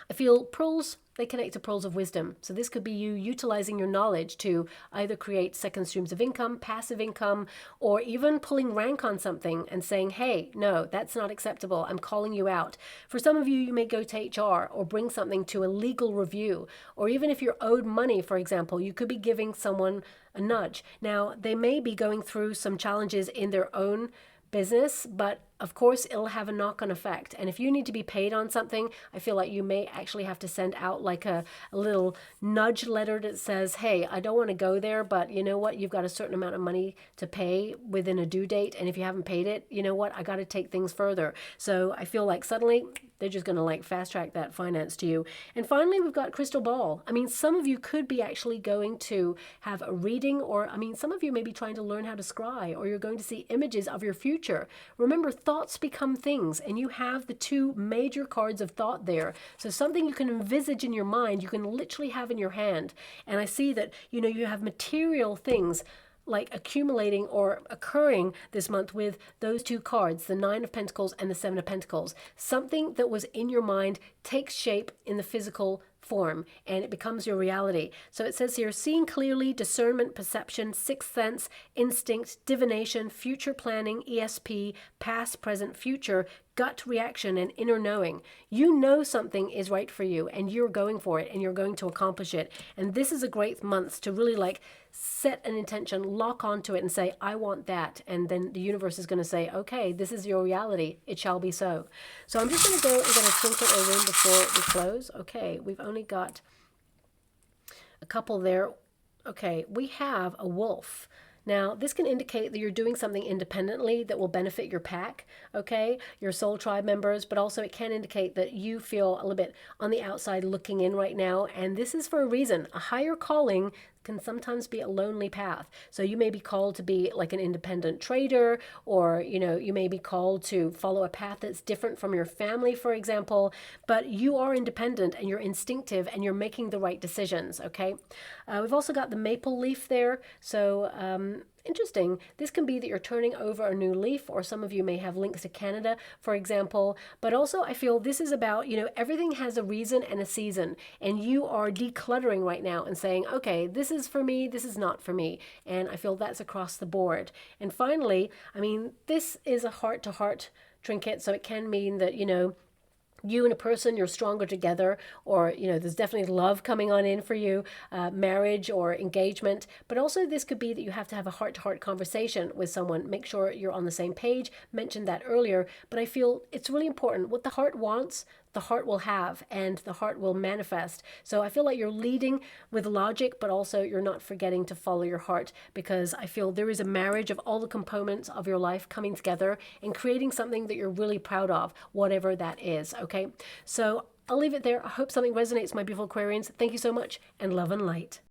I feel pearls, they connect to pearls of wisdom. So this could be you utilizing your knowledge to either create second streams of income, passive income, or even pulling rank on something and saying, hey, no, that's not acceptable. I'm calling you out. For some of you, you may go to HR or bring something to a legal review. Or even if you're owed money, for example, you could be giving someone a nudge. Now, they may be going through some challenges in their own business, but of course it'll have a knock-on effect. And if you need to be paid on something, I feel like you may actually have to send out like a little nudge letter that says, hey, I don't want to go there, but you know what, you've got a certain amount of money to pay within a due date, and if you haven't paid it, you know what, I got to take things further. So I feel like suddenly they're just going to like fast track that finance to you. And finally, we've got crystal ball. I mean, some of you could be actually going to have a reading, or I mean, some of you may be trying to learn how to scry, or you're going to see images of your future. Remember, thoughts become things, and you have the two major cards of thought there. So something you can envisage in your mind, you can literally have in your hand. And I see that, you know, you have material things like accumulating or occurring this month with those two cards, the Nine of Pentacles and the Seven of Pentacles. Something that was in your mind takes shape in the physical form, and it becomes your reality. So it says here, seeing clearly, discernment, perception, sixth sense, instinct, divination, future planning, ESP, past, present, future, gut reaction, and inner knowing. You know something is right for you, and you're going for it, and you're going to accomplish it. And this is a great month to really like set an intention, lock onto it, and say, I want that. And then the universe is going to say, okay, this is your reality. It shall be so. So I'm just going to go and get a twinkle or ring before we close. Okay, we've only got a couple there. Okay, we have a wolf. Now, this can indicate that you're doing something independently that will benefit your pack, okay, your soul tribe members, but also it can indicate that you feel a little bit on the outside looking in right now, and this is for a reason. A higher calling can sometimes be a lonely path. So you may be called to be like an independent trader, or, you know, you may be called to follow a path that's different from your family, for example, but you are independent and you're instinctive and you're making the right decisions, okay? We've also got the maple leaf there. So interesting. This can be that you're turning over a new leaf, or some of you may have links to Canada, for example. But also I feel this is about, you know, everything has a reason and a season, and you are decluttering right now and saying, okay, this is for me, this is not for me. And I feel that's across the board. And finally, I mean, this is a heart-to-heart trinket, so it can mean that, you know, you and a person, you're stronger together, or, you know, there's definitely love coming on in for you, marriage or engagement. But also this could be that you have to have a heart-to-heart conversation with someone. Make sure you're on the same page. Mentioned that earlier, but I feel it's really important. What the heart wants, the heart will have, and the heart will manifest. So I feel like you're leading with logic, but also you're not forgetting to follow your heart, because I feel there is a marriage of all the components of your life coming together and creating something that you're really proud of, whatever that is, okay? So I'll leave it there. I hope something resonates, my beautiful Aquarians. Thank you so much, and love and light.